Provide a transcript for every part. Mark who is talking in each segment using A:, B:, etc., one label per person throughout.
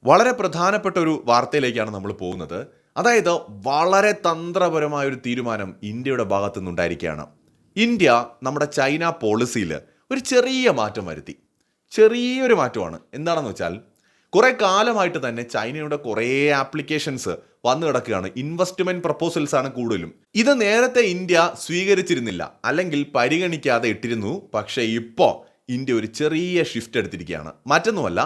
A: വളരെ പ്രധാനപ്പെട്ട ഒരു വാർത്തയിലേക്കാണ് നമ്മൾ പോകുന്നത്. അതായത് വളരെ തന്ത്രപരമായ ഒരു തീരുമാനം ഇന്ത്യയുടെ ഭാഗത്തു നിന്നുണ്ടായിരിക്കുകയാണ്. ഇന്ത്യ നമ്മുടെ ചൈന പോളിസിയിൽ ഒരു ചെറിയ മാറ്റം വരുത്തി. ചെറിയൊരു മാറ്റമാണ്. എന്താണെന്ന് വെച്ചാൽ കുറേ കാലമായിട്ട് തന്നെ ചൈനയുടെ കുറേ ആപ്ലിക്കേഷൻസ് വന്നു കിടക്കുകയാണ്. ഇൻവെസ്റ്റ്മെന്റ് പ്രപ്പോസൽസ് ആണ് കൂടുതലും. ഇത് നേരത്തെ ഇന്ത്യ സ്വീകരിച്ചിരുന്നില്ല, അല്ലെങ്കിൽ പരിഗണിക്കാതെ ഇട്ടിരുന്നു. പക്ഷേ ഇപ്പോൾ ഇന്ത്യ ഒരു ചെറിയ ഷിഫ്റ്റ് എടുത്തിരിക്കുകയാണ്. മറ്റൊന്നുമല്ല,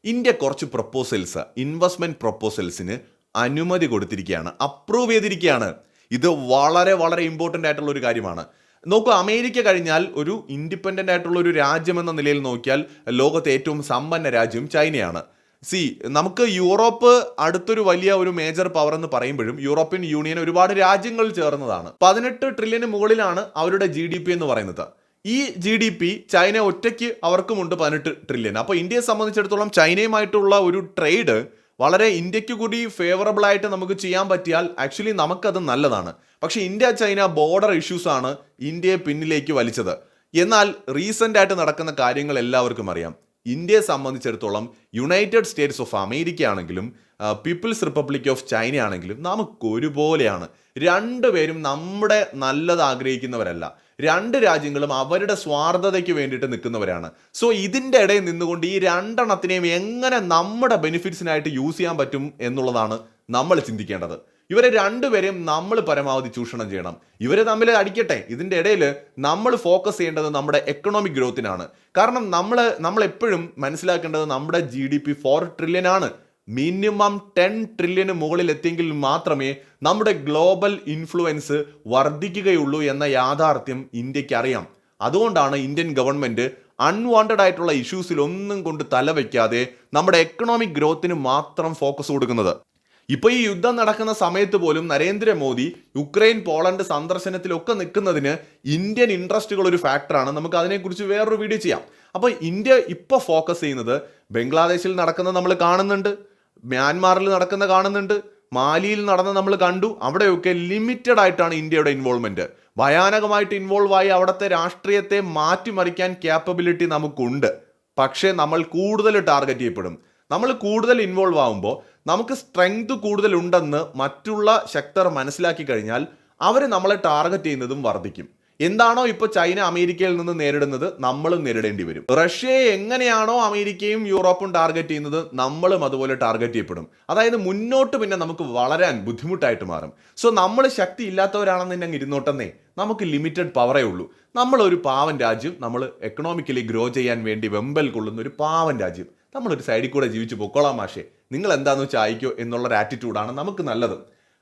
A: ഇന്ത്യ കുറച്ച് പ്രപ്പോസൽസ്, ഇൻവെസ്റ്റ്മെന്റ് പ്രപ്പോസൽസിന് അനുമതി കൊടുത്തിരിക്കുകയാണ്, അപ്രൂവ് ചെയ്തിരിക്കുകയാണ്. ഇത് വളരെ വളരെ ഇമ്പോർട്ടൻ്റ് ആയിട്ടുള്ള ഒരു കാര്യമാണ്. നോക്കൂ, അമേരിക്ക കഴിഞ്ഞാൽ ഒരു ഇൻഡിപെൻഡൻ്റ് ആയിട്ടുള്ള ഒരു രാജ്യം എന്ന നിലയിൽ നോക്കിയാൽ ലോകത്തെ ഏറ്റവും സമ്പന്ന രാജ്യം ചൈനയാണ്. നമുക്ക് യൂറോപ്പ് അടുത്തൊരു വലിയ ഒരു മേജർ പവർ എന്ന് പറയുമ്പോഴും യൂറോപ്യൻ യൂണിയൻ ഒരുപാട് രാജ്യങ്ങൾ ചേർന്നതാണ്. 18 ട്രില്യന് മുകളിലാണ് അവരുടെ GDP എന്ന് പറയുന്നത്. ഈ GDP ചൈന ഒറ്റയ്ക്ക് അവർക്കുമുണ്ട് 18 ട്രില്യൺ. അപ്പോൾ ഇന്ത്യയെ സംബന്ധിച്ചിടത്തോളം ചൈനയുമായിട്ടുള്ള ഒരു ട്രേഡ് വളരെ ഇന്ത്യക്ക് കൂടി ഫേവറബിൾ ആയിട്ട് നമുക്ക് ചെയ്യാൻ പറ്റിയാൽ ആക്ച്വലി നമുക്കത് നല്ലതാണ്. പക്ഷേ ഇന്ത്യ ചൈന ബോർഡർ ഇഷ്യൂസ് ആണ് ഇന്ത്യയെ പിന്നിലേക്ക് വലിച്ചത്. എന്നാൽ റീസെൻ്റ് ആയിട്ട് നടക്കുന്ന കാര്യങ്ങൾ എല്ലാവർക്കും അറിയാം. ഇന്ത്യയെ സംബന്ധിച്ചിടത്തോളം യുണൈറ്റഡ് സ്റ്റേറ്റ്സ് ഓഫ് അമേരിക്ക ആണെങ്കിലും പീപ്പിൾസ് റിപ്പബ്ലിക് ഓഫ് ചൈന ആണെങ്കിലും നമുക്ക് ഒരുപോലെയാണ്. രണ്ടുപേരും നമ്മുടെ നല്ലത് ആഗ്രഹിക്കുന്നവരല്ല. രണ്ട് രാജ്യങ്ങളും അവരുടെ സ്വാർത്ഥതയ്ക്ക് വേണ്ടിയിട്ട് നിൽക്കുന്നവരാണ്. സോ ഇതിൻ്റെ ഇടയിൽ നിന്നുകൊണ്ട് ഈ രണ്ടെണ്ണത്തിനെയും എങ്ങനെ നമ്മുടെ ബെനിഫിറ്റ്സിനായിട്ട് യൂസ് ചെയ്യാൻ പറ്റും എന്നുള്ളതാണ് നമ്മൾ ചിന്തിക്കേണ്ടത്. ഇവരെ രണ്ടുപേരെയും നമ്മൾ പരമാവധി ചൂഷണം ചെയ്യണം. ഇവരെ തമ്മിൽ അടിക്കട്ടെ. ഇതിൻ്റെ ഇടയിൽ നമ്മൾ ഫോക്കസ് ചെയ്യേണ്ടത് നമ്മുടെ എക്കണോമിക് ഗ്രോത്തിനാണ്. കാരണം നമ്മൾ എപ്പോഴും മനസ്സിലാക്കേണ്ടത് നമ്മുടെ GDP 4 ട്രില്യൺ ആണ്. മിനിമം 10 ട്രില്യന് മുകളിൽ എത്തിയെങ്കിൽ മാത്രമേ നമ്മുടെ ഗ്ലോബൽ ഇൻഫ്ലുവൻസ് വർദ്ധിക്കുകയുള്ളൂ എന്ന യാഥാർത്ഥ്യം ഇന്ത്യക്ക് അറിയാം. അതുകൊണ്ടാണ് ഇന്ത്യൻ ഗവൺമെന്റ് അൺവാണ്ടഡ് ആയിട്ടുള്ള ഇഷ്യൂസിൽ ഒന്നും കൊണ്ട് തലവെക്കാതെ നമ്മുടെ എക്കണോമിക് ഗ്രോത്തിന് മാത്രം ഫോക്കസ് കൊടുക്കുന്നത്. ഇപ്പൊ ഈ യുദ്ധം നടക്കുന്ന സമയത്ത് പോലും നരേന്ദ്രമോദി യുക്രൈൻ പോളണ്ട് സന്ദർശനത്തിലൊക്കെ നിൽക്കുന്നതിന് ഇന്ത്യൻ ഇൻട്രസ്റ്റുകൾ ഒരു ഫാക്ടറാണ്. നമുക്ക് അതിനെക്കുറിച്ച് വേറൊരു വീഡിയോ ചെയ്യാം. അപ്പോൾ ഇന്ത്യ ഇപ്പോൾ ഫോക്കസ് ചെയ്യുന്നത് ബംഗ്ലാദേശിൽ നടക്കുന്നത് നമ്മൾ കാണുന്നുണ്ട്, മ്യാൻമാറിൽ നടക്കുന്ന കാണുന്നുണ്ട്, മാലിയിൽ നടന്ന നമ്മൾ കണ്ടു. അവിടെയൊക്കെ ലിമിറ്റഡ് ആയിട്ടാണ് ഇന്ത്യയുടെ ഇൻവോൾവ്മെന്റ്. ഭയാനകമായിട്ട് ഇൻവോൾവ് ആയി അവിടുത്തെ രാഷ്ട്രീയത്തെ മാറ്റിമറിക്കാൻ ക്യാപ്പബിലിറ്റി നമുക്കുണ്ട്. പക്ഷേ നമ്മൾ കൂടുതൽ ടാർഗറ്റ് ചെയ്യപ്പെടും. നമ്മൾ കൂടുതൽ ഇൻവോൾവ് ആകുമ്പോൾ നമുക്ക് സ്ട്രെങ്ത് കൂടുതൽ ഉണ്ടെന്ന് മറ്റുള്ള ശക്തർ മനസ്സിലാക്കി കഴിഞ്ഞാൽ അവർ നമ്മളെ ടാർഗറ്റ് ചെയ്യുന്നതും വർദ്ധിക്കും. എന്താണോ ഇപ്പോൾ ചൈന അമേരിക്കയിൽ നിന്ന് നേരിടുന്നത്, നമ്മളും നേരിടേണ്ടി വരും. റഷ്യയെ എങ്ങനെയാണോ അമേരിക്കയും യൂറോപ്പും ടാർഗറ്റ് ചെയ്യുന്നത്, നമ്മളും അതുപോലെ ടാർഗറ്റ് ചെയ്യപ്പെടും. അതായത് മുന്നോട്ട് പിന്നെ നമുക്ക് വളരാൻ ബുദ്ധിമുട്ടായിട്ട് മാറും. സോ നമ്മൾ ശക്തി ഇല്ലാത്തവരാണെന്നുണ്ടെങ്കിൽ ഇരുന്നോട്ടെന്നേ, നമുക്ക് ലിമിറ്റഡ് പവറേ ഉള്ളൂ. നമ്മളൊരു പാവൻ രാജ്യം, നമ്മൾ എക്കണോമിക്കലി ഗ്രോ ചെയ്യാൻ വേണ്ടി വെമ്പൽ കൊള്ളുന്ന ഒരു പാവൻ രാജ്യം. നമ്മളൊരു സൈഡിൽ കൂടെ ജീവിച്ച് പൊക്കോളാം മാഷേ, നിങ്ങൾ എന്താണെന്ന് വെച്ചാൽ അയക്കോ എന്നുള്ളൊരു ആറ്റിറ്റ്യൂഡാണ് നമുക്ക് നല്ലത്.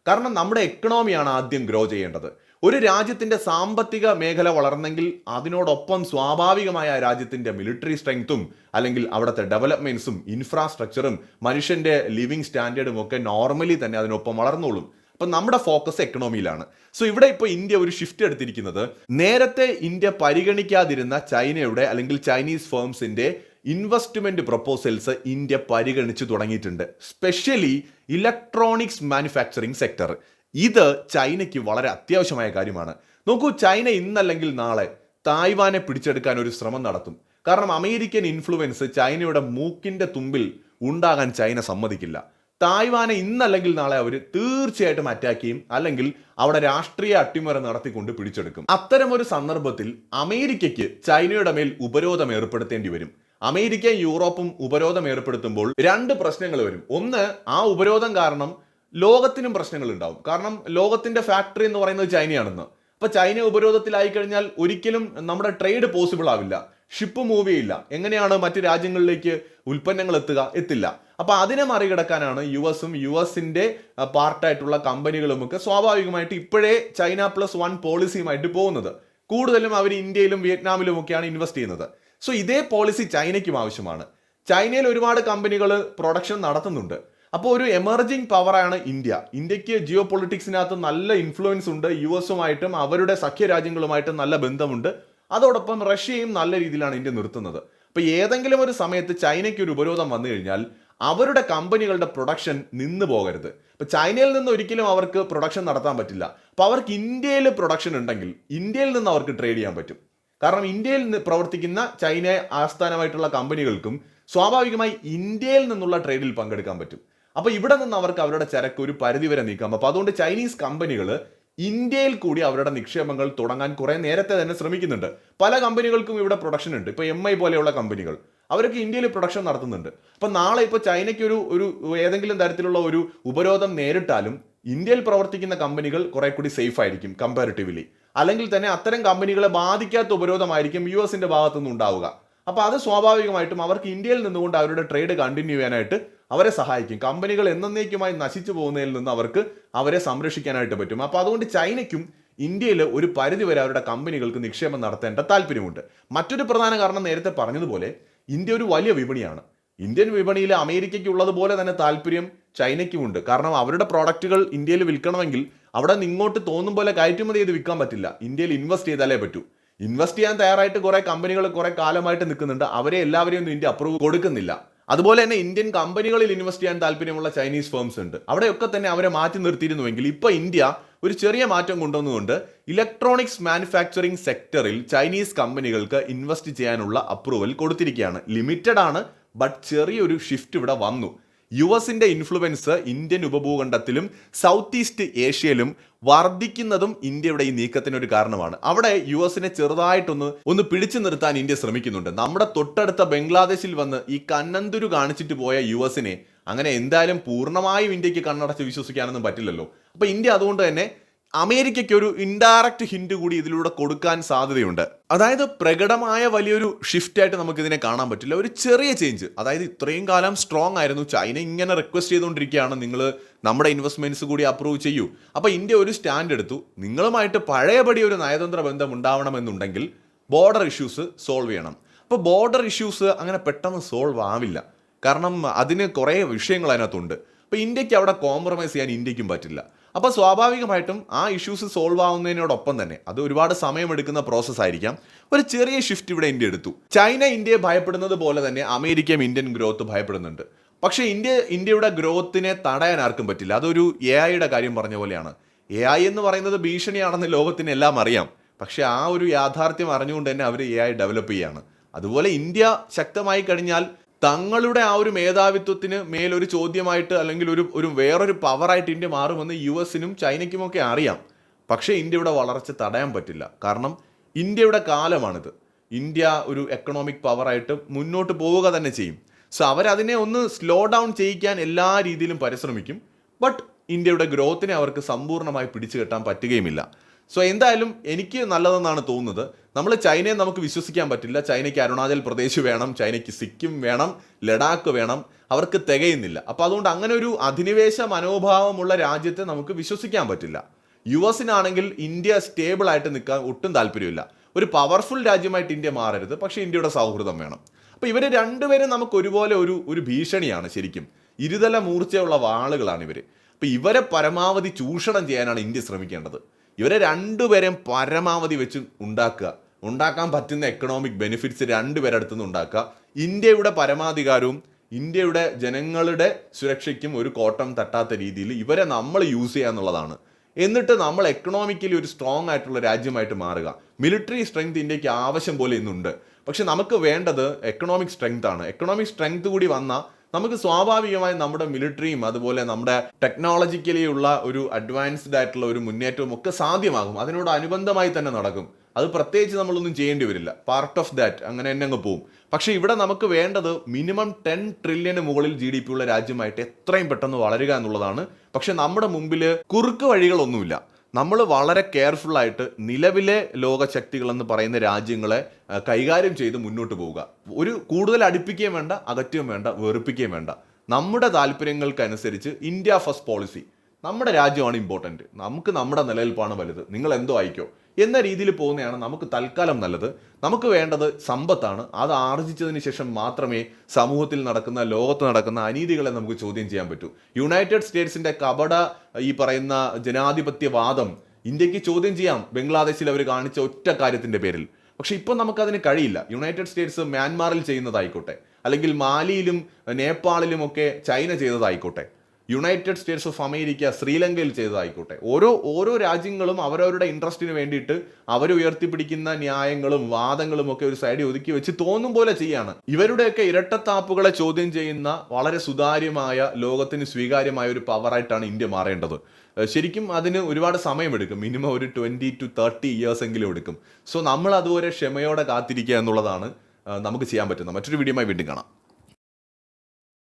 A: കാരണം നമ്മുടെ എക്കണോമിയാണ് ആദ്യം ഗ്രോ ചെയ്യേണ്ടത്. ഒരു രാജ്യത്തിൻ്റെ സാമ്പത്തിക മേഖല വളർന്നെങ്കിൽ അതിനോടൊപ്പം സ്വാഭാവികമായ രാജ്യത്തിൻ്റെ മിലിറ്ററി സ്ട്രെങ്ത്തും അല്ലെങ്കിൽ അവിടുത്തെ ഡെവലപ്മെൻറ്റ്സും ഇൻഫ്രാസ്ട്രക്ചറും മനുഷ്യൻ്റെ ലിവിങ് സ്റ്റാൻഡേർഡും ഒക്കെ നോർമലി തന്നെ അതിനൊപ്പം വളർന്നോളും. അപ്പം നമ്മുടെ ഫോക്കസ് എക്കണോമിയിലാണ്. സോ ഇവിടെ ഇപ്പോൾ ഇന്ത്യ ഒരു ഷിഫ്റ്റ് എടുത്തിരിക്കുന്നത്, നേരത്തെ ഇന്ത്യ പരിഗണിക്കാതിരുന്ന ചൈനയുടെ അല്ലെങ്കിൽ ചൈനീസ് ഫേംസിൻ്റെ ഇൻവെസ്റ്റ്മെന്റ് പ്രപ്പോസൽസ് ഇന്ത്യ പരിഗണിച്ചു തുടങ്ങിയിട്ടുണ്ട്. Specially electronics manufacturing sector. ഇത് ചൈനയ്ക്ക് വളരെ അത്യാവശ്യമായ കാര്യമാണ്. നോക്കൂ, ചൈന ഇന്നല്ലെങ്കിൽ നാളെ തായ്വാനെ പിടിച്ചെടുക്കാൻ ഒരു ശ്രമം നടത്തും. കാരണം അമേരിക്കൻ ഇൻഫ്ലുവൻസ് ചൈനയുടെ മൂക്കിന്റെ തുമ്പിൽ ഉണ്ടാകാൻ ചൈന സമ്മതിക്കില്ല. തായ്വാനെ ഇന്നല്ലെങ്കിൽ നാളെ അവർ തീർച്ചയായിട്ടും അറ്റാക്ക് ചെയ്യും, അല്ലെങ്കിൽ അവിടെ രാഷ്ട്രീയ അട്ടിമറി നടത്തിക്കൊണ്ട് പിടിച്ചെടുക്കും. അത്തരമൊരു സന്ദർഭത്തിൽ അമേരിക്കയ്ക്ക് ചൈനയുടെ മേൽ ഉപരോധം ഏർപ്പെടുത്തേണ്ടി വരും. അമേരിക്കയും യൂറോപ്പും ഉപരോധം ഏർപ്പെടുത്തുമ്പോൾ രണ്ട് പ്രശ്നങ്ങൾ വരും. ഒന്ന്, ആ ഉപരോധം കാരണം ലോകത്തിനും പ്രശ്നങ്ങൾ ഉണ്ടാവും. കാരണം ലോകത്തിന്റെ ഫാക്ടറി എന്ന് പറയുന്നത് ചൈനയാണെന്ന്. അപ്പൊ ചൈന ഉപരോധത്തിലായി കഴിഞ്ഞാൽ ഒരിക്കലും നമ്മുടെ ട്രേഡ് പോസിബിൾ ആവില്ല, ഷിപ്പ് മൂവ് ചെയ്യില്ല. എങ്ങനെയാണ് മറ്റു രാജ്യങ്ങളിലേക്ക് ഉൽപ്പന്നങ്ങൾ എത്തില്ല. അപ്പൊ അതിനെ മറികടക്കാനാണ് യുഎസും യുഎസിന്റെ പാർട്ടായിട്ടുള്ള കമ്പനികളുമൊക്കെ സ്വാഭാവികമായിട്ട് ഇപ്പോഴേ China +1 പോളിസിയുമായിട്ട് പോകുന്നത്. കൂടുതലും അവർ ഇന്ത്യയിലും വിയറ്റ്നാമിലും ഒക്കെയാണ് ഇൻവെസ്റ്റ് ചെയ്യുന്നത്. സോ ഇതേ പോളിസി ചൈനയ്ക്കും ആവശ്യമാണ്. ചൈനയിൽ ഒരുപാട് കമ്പനികൾ പ്രൊഡക്ഷൻ നടത്തുന്നുണ്ട്. അപ്പോൾ ഒരു എമർജിങ് പവറാണ് ഇന്ത്യ. ഇന്ത്യക്ക് ജിയോ പൊളിറ്റിക്സിനകത്ത് നല്ല ഇൻഫ്ലുവൻസ് ഉണ്ട്. യുഎസുമായിട്ടും അവരുടെ സഖ്യരാജ്യങ്ങളുമായിട്ടും നല്ല ബന്ധമുണ്ട്. അതോടൊപ്പം റഷ്യയും നല്ല രീതിയിലാണ് ഇന്ത്യ നിർത്തുന്നത്. അപ്പോൾ ഏതെങ്കിലും ഒരു സമയത്ത് ചൈനയ്ക്ക് ഒരു ഉപരോധം വന്നു കഴിഞ്ഞാൽ അവരുടെ കമ്പനികളുടെ പ്രൊഡക്ഷൻ നിന്ന് പോകരുത്. ഇപ്പം ചൈനയിൽ നിന്ന് ഒരിക്കലും അവർക്ക് പ്രൊഡക്ഷൻ നടത്താൻ പറ്റില്ല. അപ്പോൾ അവർക്ക് ഇന്ത്യയിൽ പ്രൊഡക്ഷൻ ഉണ്ടെങ്കിൽ ഇന്ത്യയിൽ നിന്ന് അവർക്ക് ട്രേഡ് ചെയ്യാൻ പറ്റും. കാരണം ഇന്ത്യയിൽ പ്രവർത്തിക്കുന്ന ചൈന ആസ്ഥാനമായിട്ടുള്ള കമ്പനികൾക്കും സ്വാഭാവികമായി ഇന്ത്യയിൽ നിന്നുള്ള ട്രേഡിൽ പങ്കെടുക്കാൻ പറ്റും. അപ്പോൾ ഇവിടെ നിന്ന് അവർക്ക് അവരുടെ ചരക്ക് ഒരു പരിധിവരെ നീക്കാം. അപ്പോൾ അതുകൊണ്ട് ചൈനീസ് കമ്പനികൾ ഇന്ത്യയിൽ കൂടി അവരുടെ നിക്ഷേപങ്ങൾ തുടങ്ങാൻ കുറെ നേരത്തെ തന്നെ ശ്രമിക്കുന്നുണ്ട്. പല കമ്പനികൾക്കും ഇവിടെ പ്രൊഡക്ഷൻ ഉണ്ട്. ഇപ്പോൾ MI പോലെയുള്ള കമ്പനികൾ അവരൊക്കെ ഇന്ത്യയിൽ പ്രൊഡക്ഷൻ നടത്തുന്നുണ്ട്. അപ്പം നാളെ ഇപ്പോൾ ചൈനയ്ക്ക് ഒരു ഏതെങ്കിലും തരത്തിലുള്ള ഒരു ഉപരോധം നേരിട്ടാലും ഇന്ത്യയിൽ പ്രവർത്തിക്കുന്ന കമ്പനികൾ കുറെ കൂടി സേഫ് ആയിരിക്കും കമ്പാരിറ്റീവ്ലി. അല്ലെങ്കിൽ തന്നെ അത്തരം കമ്പനികളെ ബാധിക്കാത്ത ഉപരോധമായിരിക്കും US-ന്റെ ഭാഗത്തുനിന്ന് ഉണ്ടാവുക. അപ്പോൾ അത് സ്വാഭാവികമായിട്ടും അവർക്ക് ഇന്ത്യയിൽ നിന്നുകൊണ്ട് അവരുടെ ട്രേഡ് കണ്ടിന്യൂ ചെയ്യാനായിട്ട് അവരെ സഹായിക്കും. കമ്പനികൾ എന്നേക്കുമായി നശിച്ചു പോകുന്നതിൽ നിന്ന് അവരെ സംരക്ഷിക്കാനായിട്ട് പറ്റും. അപ്പോൾ അതുകൊണ്ട് ചൈനയ്ക്കും ഇന്ത്യയിൽ ഒരു പരിധിവരെ അവരുടെ കമ്പനികൾക്ക് നിക്ഷേപം നടത്തേണ്ട താല്പര്യമുണ്ട്. മറ്റൊരു പ്രധാന കാരണം നേരത്തെ പറഞ്ഞതുപോലെ ഇന്ത്യ ഒരു വലിയ വിപണിയാണ്. ഇന്ത്യൻ വിപണിയിൽ അമേരിക്കയ്ക്ക് ഉള്ളതുപോലെ തന്നെ താല്പര്യം ചൈനയ്ക്കുമുണ്ട്. കാരണം അവരുടെ പ്രോഡക്റ്റുകൾ ഇന്ത്യയിൽ വിൽക്കണമെങ്കിൽ അവിടെ നിന്ന് ഇങ്ങോട്ട് തോന്നും പോലെ കയറ്റുമതി ചെയ്ത് വിൽക്കാൻ പറ്റില്ല. ഇന്ത്യയിൽ ഇൻവെസ്റ്റ് ചെയ്താലേ പറ്റൂ. ഇൻവെസ്റ്റ് ചെയ്യാൻ തയ്യാറായിട്ട് കുറെ കമ്പനികൾ കുറെ കാലമായിട്ട് നിൽക്കുന്നുണ്ട്. അവരെ എല്ലാവരെയും ഒന്നും ഇന്ത്യ അപ്രൂവ് കൊടുക്കുന്നില്ല. അതുപോലെ തന്നെ ഇന്ത്യൻ കമ്പനികളിൽ ഇൻവെസ്റ്റ് ചെയ്യാൻ താല്പര്യമുള്ള ചൈനീസ് ഫേംസ് ഉണ്ട്. അവിടെയൊക്കെ തന്നെ അവരെ മാറ്റി നിർത്തിയിരുന്നുവെങ്കിൽ ഇപ്പോൾ ഇന്ത്യ ഒരു ചെറിയ മാറ്റം കൊണ്ടുവന്നുകൊണ്ട് ഇലക്ട്രോണിക്സ് മാനുഫാക്ചറിംഗ് സെക്ടറിൽ ചൈനീസ് കമ്പനികൾക്ക് ഇൻവെസ്റ്റ് ചെയ്യാനുള്ള അപ്രൂവൽ കൊടുത്തിരിക്കുകയാണ്. ലിമിറ്റഡ് ആണ്, ബട്ട് ചെറിയൊരു ഷിഫ്റ്റ് ഇവിടെ വന്നു. US-ന്റെ ഇൻഫ്ലുവൻസ് ഇന്ത്യൻ ഉപഭൂഖണ്ഡത്തിലും സൗത്ത് ഈസ്റ്റ് ഏഷ്യയിലും വർദ്ധിക്കുന്നതും ഇന്ത്യയുടെ ഈ നീക്കത്തിനൊരു കാരണമാണ്. അവിടെ US-നെ ചെറുതായിട്ടൊന്ന് പിടിച്ചു നിർത്താൻ ഇന്ത്യ ശ്രമിക്കുന്നുണ്ട്. നമ്മുടെ തൊട്ടടുത്ത ബംഗ്ലാദേശിൽ വന്ന് ഈ കന്നന്തുരു കാണിച്ചിട്ട് പോയ US-നെ അങ്ങനെ എന്തായാലും പൂർണ്ണമായും ഇന്ത്യക്ക് കണ്ണടച്ച് വിശ്വസിക്കാനൊന്നും പറ്റില്ലല്ലോ. അപ്പൊ ഇന്ത്യ അതുകൊണ്ട് തന്നെ അമേരിക്കയ്ക്ക് ഒരു ഇൻഡയറക്റ്റ് ഹിന്റ് കൂടി ഇതിലൂടെ കൊടുക്കാൻ സാധ്യതയുണ്ട്. അതായത് പ്രകടമായ വലിയൊരു ഷിഫ്റ്റ് ആയിട്ട് നമുക്ക് ഇതിനെ കാണാൻ പറ്റില്ല, ഒരു ചെറിയ ചേഞ്ച്. അതായത് ഇത്രയും കാലം സ്ട്രോങ് ആയിരുന്നു, ചൈന ഇങ്ങനെ റിക്വസ്റ്റ് ചെയ്തുകൊണ്ടിരിക്കുകയാണ്, നിങ്ങൾ നമ്മുടെ ഇൻവെസ്റ്റ്മെന്റ്സ് കൂടി അപ്രൂവ് ചെയ്യൂ. അപ്പോൾ ഇന്ത്യ ഒരു സ്റ്റാൻഡ് എടുത്തു, നിങ്ങളുമായിട്ട് പഴയപടി ഒരു നയതന്ത്ര ബന്ധം ഉണ്ടാവണമെന്നുണ്ടെങ്കിൽ ബോർഡർ ഇഷ്യൂസ് സോൾവ് ചെയ്യണം. അപ്പോൾ ബോർഡർ ഇഷ്യൂസ് അങ്ങനെ പെട്ടെന്ന് സോൾവ് ആവില്ല, കാരണം അതിന് കുറേ വിഷയങ്ങൾ അതിനകത്തുണ്ട്. അപ്പോൾ ഇന്ത്യക്ക് അവിടെ കോംപ്രമൈസ് ചെയ്യാൻ ഇന്ത്യക്കും പറ്റില്ല. അപ്പോൾ സ്വാഭാവികമായിട്ടും ആ ഇഷ്യൂസ് സോൾവ് ആവുന്നതിനോടൊപ്പം തന്നെ അത് ഒരുപാട് സമയമെടുക്കുന്ന പ്രോസസ്സ് ആയിരിക്കാം. ഒരു ചെറിയ ഷിഫ്റ്റ് ഇവിടെ ഇന്ത്യ എടുത്തു. ചൈന ഇന്ത്യയെ ഭയപ്പെടുന്നത് പോലെ തന്നെ അമേരിക്കയും ഇന്ത്യൻ ഗ്രോത്ത് ഭയപ്പെടുന്നുണ്ട്. പക്ഷേ ഇന്ത്യയുടെ ഗ്രോത്തിനെ തടയാൻ ആർക്കും പറ്റില്ല. അതൊരു AI-യുടെ കാര്യം പറഞ്ഞ പോലെയാണ്. AI എന്ന് പറയുന്നത് ഭീഷണിയാണെന്ന് ലോകത്തിന് എല്ലാം അറിയാം. പക്ഷേ ആ ഒരു യാഥാർത്ഥ്യം അറിഞ്ഞുകൊണ്ട് തന്നെ അവർ AI ഡെവലപ്പ് ചെയ്യാണ്. അതുപോലെ ഇന്ത്യ ശക്തമായി കഴിഞ്ഞാൽ തങ്ങളുടെ ആ ഒരു മേധാവിത്വത്തിന് മേലൊരു ചോദ്യമായിട്ട് അല്ലെങ്കിൽ ഒരു വേറൊരു പവറായിട്ട് ഇന്ത്യ മാറുമെന്ന് US-നും ചൈനയ്ക്കുമൊക്കെ അറിയാം. പക്ഷേ ഇന്ത്യയുടെ വളർച്ച തടയാൻ പറ്റില്ല, കാരണം ഇന്ത്യയുടെ കാലമാണിത്. ഇന്ത്യ ഒരു എക്കണോമിക് പവറായിട്ട് മുന്നോട്ട് പോവുക തന്നെ ചെയ്യും. സോ അവരതിനെ ഒന്ന് സ്ലോ ഡൗൺ ചെയ്യിക്കാൻ എല്ലാ രീതിയിലും പരിശ്രമിക്കും. ബട്ട് ഇന്ത്യയുടെ ഗ്രോത്തിനെ അവർക്ക് സമ്പൂർണ്ണമായി പിടിച്ചു കെട്ടാൻ പറ്റുകയുമില്ല. സോ എന്തായാലും എനിക്ക് നല്ലതെന്നാണ് തോന്നുന്നത്. നമ്മൾ ചൈനയെ നമുക്ക് വിശ്വസിക്കാൻ പറ്റില്ല. ചൈനയ്ക്ക് അരുണാചൽ പ്രദേശ് വേണം, ചൈനയ്ക്ക് സിക്കിം വേണം, ലഡാക്ക് വേണം, അവർക്ക് തികയുന്നില്ല. അപ്പോൾ അതുകൊണ്ട് അങ്ങനെ ഒരു അധിനിവേശ മനോഭാവമുള്ള രാജ്യത്തെ നമുക്ക് വിശ്വസിക്കാൻ പറ്റില്ല. US-നാണെങ്കിൽ ഇന്ത്യ സ്റ്റേബിൾ ആയിട്ട് നിൽക്കാൻ ഒട്ടും താല്പര്യമില്ല. ഒരു പവർഫുൾ രാജ്യമായിട്ട് ഇന്ത്യ മാറരുത്, പക്ഷേ ഇന്ത്യയുടെ സൗഹൃദം വേണം. അപ്പോൾ ഇവർ രണ്ടുപേരും നമുക്ക് ഒരുപോലെ ഒരു ഭീഷണിയാണ്. ശരിക്കും ഇരുതല മൂർച്ചയുള്ള വാളുകളാണ് ഇവർ. അപ്പോൾ ഇവരെ പരമാവധി ചൂഷണം ചെയ്യാനാണ് ഇന്ത്യ ശ്രമിക്കേണ്ടത്. ഇവരെ രണ്ടുപേരെയും പരമാവധി വെച്ച് ഉണ്ടാക്കാൻ പറ്റുന്ന എക്കണോമിക് ബെനിഫിറ്റ്സ് രണ്ടുപേരുടെ അടുത്തുനിന്ന് ഉണ്ടാക്കുക. ഇന്ത്യയുടെ പരമാധികാരവും ഇന്ത്യയുടെ ജനങ്ങളുടെ സുരക്ഷയ്ക്കും ഒരു കോട്ടം തട്ടാത്ത രീതിയിൽ ഇവരെ നമ്മൾ യൂസ് ചെയ്യുക എന്നുള്ളതാണ്. എന്നിട്ട് നമ്മൾ എക്കണോമിക്കലി ഒരു സ്ട്രോങ് ആയിട്ടുള്ള രാജ്യമായിട്ട് മാറുക. മിലിറ്ററി സ്ട്രെങ്ത് ഇന്ത്യക്ക് ആവശ്യം പോലെ ഇന്നുണ്ട്. പക്ഷെ നമുക്ക് വേണ്ടത് എക്കണോമിക് സ്ട്രെങ്ത് ആണ്. എക്കണോമിക് സ്ട്രെങ്ത് കൂടി വന്നാൽ നമുക്ക് സ്വാഭാവികമായി നമ്മുടെ മിലിറ്ററിയും അതുപോലെ നമ്മുടെ ടെക്നോളജിക്കലി ഉള്ള ഒരു അഡ്വാൻസ്ഡ് ആയിട്ടുള്ള ഒരു മുന്നേറ്റവും ഒക്കെ സാധ്യമാകും. അതിനോട് അനുബന്ധമായി തന്നെ നടക്കും. അത് പ്രത്യേകിച്ച് നമ്മളൊന്നും ചെയ്യേണ്ടി വരില്ല. പാർട്ട് ഓഫ് ദാറ്റ് അങ്ങനെ തന്നെ അങ്ങ് പോവും. പക്ഷേ ഇവിടെ നമുക്ക് വേണ്ടത് മിനിമം 10 ട്രില്യന് മുകളിൽ GDP ഉള്ള രാജ്യമായിട്ട് എത്രയും പെട്ടെന്ന് വളരുക എന്നുള്ളതാണ്. പക്ഷെ നമ്മുടെ മുമ്പിൽ കുറുക്ക് വഴികളൊന്നുമില്ല. നമ്മൾ വളരെ കെയർഫുള്ളായിട്ട് നിലവിലെ ലോകശക്തികളെന്ന് പറയുന്ന രാജ്യങ്ങളെ കൈകാര്യം ചെയ്ത് മുന്നോട്ട് പോവുക. ഒരു കൂടുതൽ അടുപ്പിക്കുകയും വേണ്ട, അകറ്റുകയും വേണ്ട, വെറുപ്പിക്കുകയും വേണ്ട. നമ്മുടെ താല്പര്യങ്ങൾക്കനുസരിച്ച് ഇന്ത്യ ഫസ്റ്റ് പോളിസി, നമ്മുടെ രാജ്യമാണ് ഇമ്പോർട്ടൻറ്റ്, നമുക്ക് നമ്മുടെ നിലനിൽപ്പാണ് വലുത്, നിങ്ങൾ എന്തോ ആയിക്കോ എന്ന രീതിയിൽ പോകുന്നതാണ് നമുക്ക് തൽക്കാലം നല്ലത്. നമുക്ക് വേണ്ടത് സമ്പത്താണ്. അത് ആർജിച്ചതിന് ശേഷം മാത്രമേ സമൂഹത്തിൽ നടക്കുന്ന, ലോകത്ത് നടക്കുന്ന അനീതികളെ നമുക്ക് ചോദ്യം ചെയ്യാൻ പറ്റൂ. യുണൈറ്റഡ് സ്റ്റേറ്റ്സിന്റെ കപട ഈ പറയുന്ന ജനാധിപത്യവാദം ഇന്ത്യക്ക് ചോദ്യം ചെയ്യാം, ബംഗ്ലാദേശിൽ അവർ കാണിച്ച ഒറ്റ കാര്യത്തിന്റെ പേരിൽ. പക്ഷെ ഇപ്പം നമുക്കതിന് കഴിയില്ല. യുണൈറ്റഡ് സ്റ്റേറ്റ്സ് മ്യാൻമാറിൽ ചെയ്യുന്നതായിക്കോട്ടെ, അല്ലെങ്കിൽ മാലിയിലും നേപ്പാളിലും ഒക്കെ ചൈന ചെയ്തതായിക്കോട്ടെ, യുണൈറ്റഡ് സ്റ്റേറ്റ്സ് ഓഫ് അമേരിക്ക ശ്രീലങ്കയിൽ ചെയ്തതായിക്കോട്ടെ, ഓരോ രാജ്യങ്ങളും അവരവരുടെ ഇൻട്രസ്റ്റിന് വേണ്ടിയിട്ട് അവർ ഉയർത്തിപ്പിടിക്കുന്ന ന്യായങ്ങളും വാദങ്ങളും ഒക്കെ ഒരു സൈഡിൽ ഒതുക്കി വെച്ച് തോന്നും പോലെ ചെയ്യാണ്. ഇവരുടെയൊക്കെ ഇരട്ടത്താപ്പുകളെ ചോദ്യം ചെയ്യുന്ന വളരെ സുതാര്യമായ, ലോകത്തിന് സ്വീകാര്യമായ ഒരു പവറായിട്ടാണ് ഇന്ത്യ മാറേണ്ടത്. ശരിക്കും അതിന് ഒരുപാട് സമയമെടുക്കും, മിനിമം ഒരു 20 to 30 years എങ്കിലും എടുക്കും. സോ നമ്മൾ അതുവരെ ക്ഷമയോടെ കാത്തിരിക്കുക എന്നുള്ളതാണ് നമുക്ക് ചെയ്യാൻ പറ്റുന്നത്. മറ്റൊരു വീഡിയോയുമായി വീണ്ടും കാണാം.